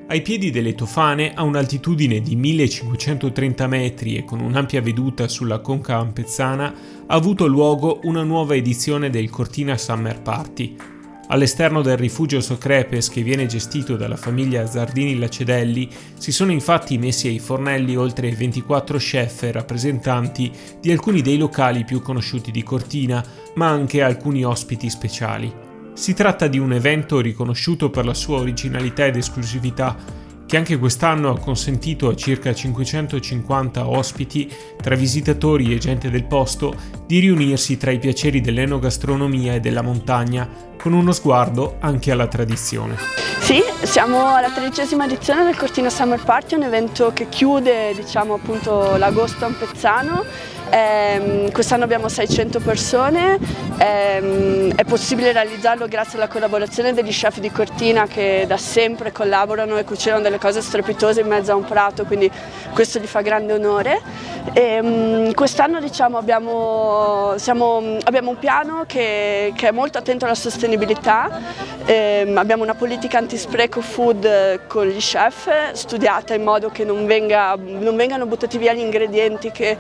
Ai piedi delle Tofane, a un'altitudine di 1530 metri e con un'ampia veduta sulla conca ampezzana, ha avuto luogo una nuova edizione del Cortina Summer Party. All'esterno del rifugio Socrepes, che viene gestito dalla famiglia Zardini-Lacedelli, si sono infatti messi ai fornelli oltre 24 chef e rappresentanti di alcuni dei locali più conosciuti di Cortina, ma anche alcuni ospiti speciali. Si tratta di un evento riconosciuto per la sua originalità ed esclusività, che anche quest'anno ha consentito a circa 550 ospiti, tra visitatori e gente del posto, di riunirsi tra i piaceri dell'enogastronomia e della montagna, con uno sguardo anche alla tradizione. Sì, siamo alla 13ª edizione del Cortina Summer Party, un evento che chiude appunto l'agosto ampezzano. Quest'anno abbiamo 600 persone, è possibile realizzarlo grazie alla collaborazione degli chef di Cortina che da sempre collaborano e cucinano delle cose strepitose in mezzo a un prato, quindi questo gli fa grande onore. Quest'anno abbiamo un piano che è molto attento alla sostenibilità, abbiamo una politica antispreco food con gli chef studiata in modo che non vengano buttati via gli ingredienti che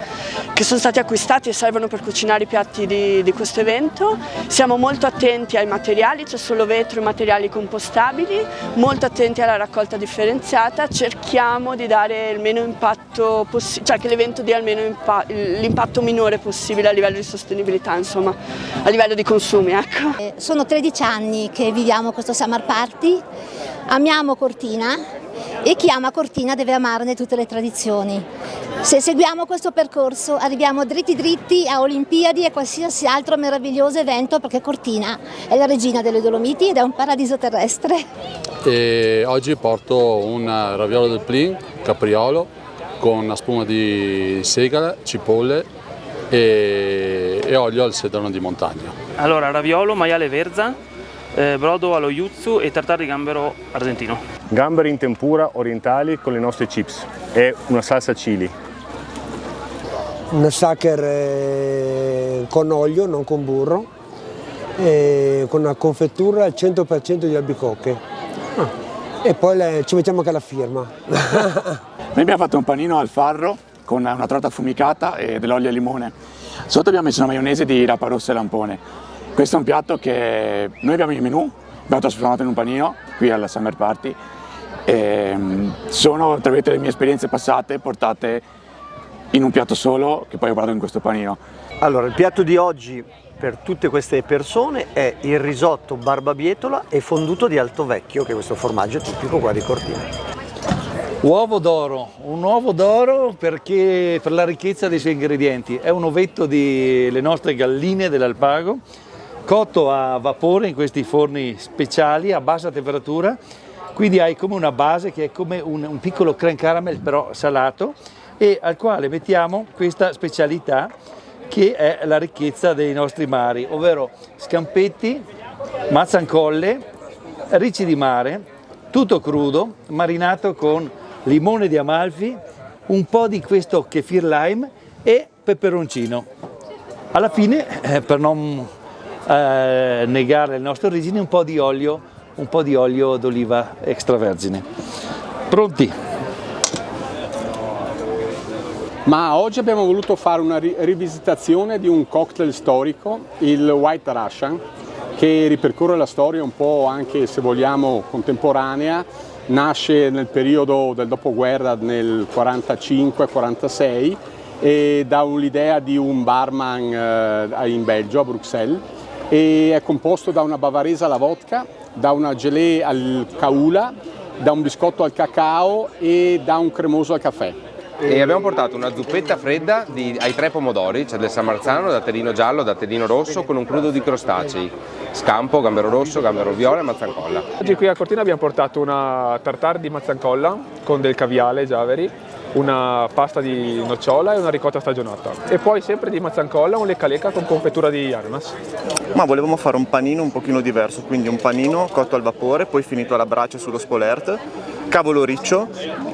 sono stati acquistati e servono per cucinare i piatti di questo evento. Siamo molto attenti ai materiali, c'è solo vetro e materiali compostabili, molto attenti alla raccolta differenziata, cerchiamo di dare il meno impatto possibile, cioè che l'evento dia almeno l'impatto minore possibile a livello di sostenibilità, insomma, a livello di consumi, ecco. Sono 13 anni che viviamo questo Summer Party, amiamo Cortina e chi ama Cortina deve amarne tutte le tradizioni. Se seguiamo questo percorso arriviamo dritti a Olimpiadi e qualsiasi altro meraviglioso evento, perché Cortina è la regina delle Dolomiti ed è un paradiso terrestre. E oggi porto un raviolo del Plin, capriolo, con una spuma di segale, cipolle e olio al sedano di montagna. Allora, raviolo, maiale verza, brodo allo yuzu e tartare di gambero argentino. Gamberi in tempura orientali con le nostre chips e una salsa chili. Una sacher con olio, non con burro, con una confettura al 100% di albicocche. E poi ci mettiamo anche la firma. Noi abbiamo fatto un panino al farro con una trota affumicata e dell'olio e limone. Sotto abbiamo messo una maionese di rapa rossa e lampone. Questo è un piatto che noi abbiamo in menù, abbiamo trasformato in un panino qui alla Summer Party. Sono, tra le mie esperienze passate, portate in un piatto solo che poi ho portato in questo panino. Allora, il piatto di oggi per tutte queste persone è il risotto barbabietola e fonduto di Altovecchio, che è questo formaggio tipico qua di Cortina. Uovo d'oro, un uovo d'oro perché per la ricchezza dei suoi ingredienti. È un ovetto delle nostre galline dell'Alpago, cotto a vapore in questi forni speciali a bassa temperatura, quindi hai come una base che è come un piccolo crème caramel però salato, e al quale mettiamo questa specialità che è la ricchezza dei nostri mari, ovvero scampetti, mazzancolle, ricci di mare, tutto crudo, marinato con limone di Amalfi, un po' di questo kefir lime e peperoncino. Alla fine, per non negare le nostre origini, un po' di olio d'oliva extravergine. Pronti? Ma oggi abbiamo voluto fare una rivisitazione di un cocktail storico, il White Russian, che ripercorre la storia un po' anche, se vogliamo, contemporanea. Nasce nel periodo del dopoguerra, nel 45-46, e da l'idea di un barman in Belgio, a Bruxelles, e è composto da una bavarese alla vodka, da una gelée al caula, da un biscotto al cacao e da un cremoso al caffè. E abbiamo portato una zuppetta fredda ai 3 pomodori, c'è del Samarzano, datterino giallo, datterino rosso con un crudo di crostacei, scampo, gambero rosso, gambero viola e mazzancolla. Oggi qui a Cortina abbiamo portato una tartare di mazzancolla con del caviale Giaveri, una pasta di nocciola e una ricotta stagionata. E poi sempre di mazzancolla un lecca con confettura di ananas. Ma volevamo fare un panino un pochino diverso, quindi un panino cotto al vapore, poi finito alla brace sullo spolert, cavolo riccio.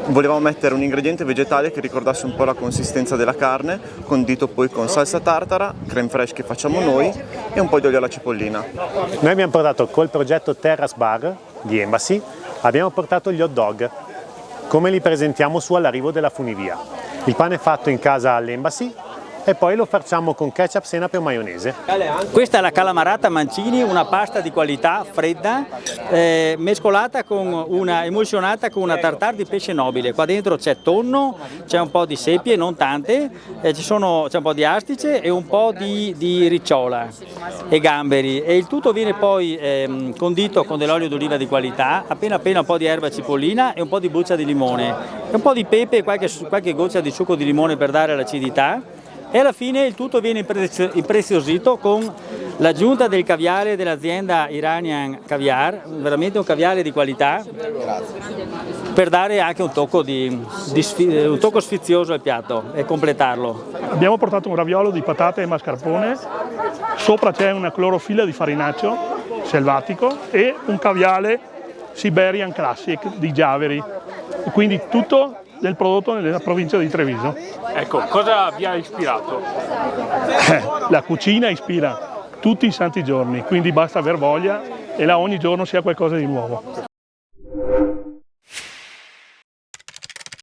Volevamo mettere un ingrediente vegetale che ricordasse un po' la consistenza della carne, condito poi con salsa tartara, crème fraîche che facciamo noi e un po' di olio alla cipollina. Noi abbiamo portato col progetto Terrace Bar di Embassy Abbiamo portato gli hot dog, come li presentiamo su all'arrivo della funivia. Il pane è fatto in casa all'Embassy e poi lo facciamo con ketchup, senape o maionese. Questa è la calamarata Mancini, una pasta di qualità fredda, mescolata emulsionata con una tartare di pesce nobile. Qua dentro c'è tonno, c'è un po' di seppie, non tante, c'è un po' di astice e un po' di ricciola e gamberi. E il tutto viene poi condito con dell'olio d'oliva di qualità, appena un po' di erba cipollina e un po' di buccia di limone, e un po' di pepe e qualche goccia di succo di limone per dare l'acidità. E alla fine il tutto viene impreziosito con l'aggiunta del caviale dell'azienda Iranian Caviar, veramente un caviale di qualità, per dare anche un tocco sfizioso al piatto e completarlo. Abbiamo portato un raviolo di patate e mascarpone, sopra c'è una clorofilla di farinaccio selvatico e un caviale Siberian Classic di Giaveri, quindi tutto del prodotto nella provincia di Treviso. Ecco, cosa vi ha ispirato? La cucina ispira tutti i santi giorni, quindi basta aver voglia e là ogni giorno sia qualcosa di nuovo.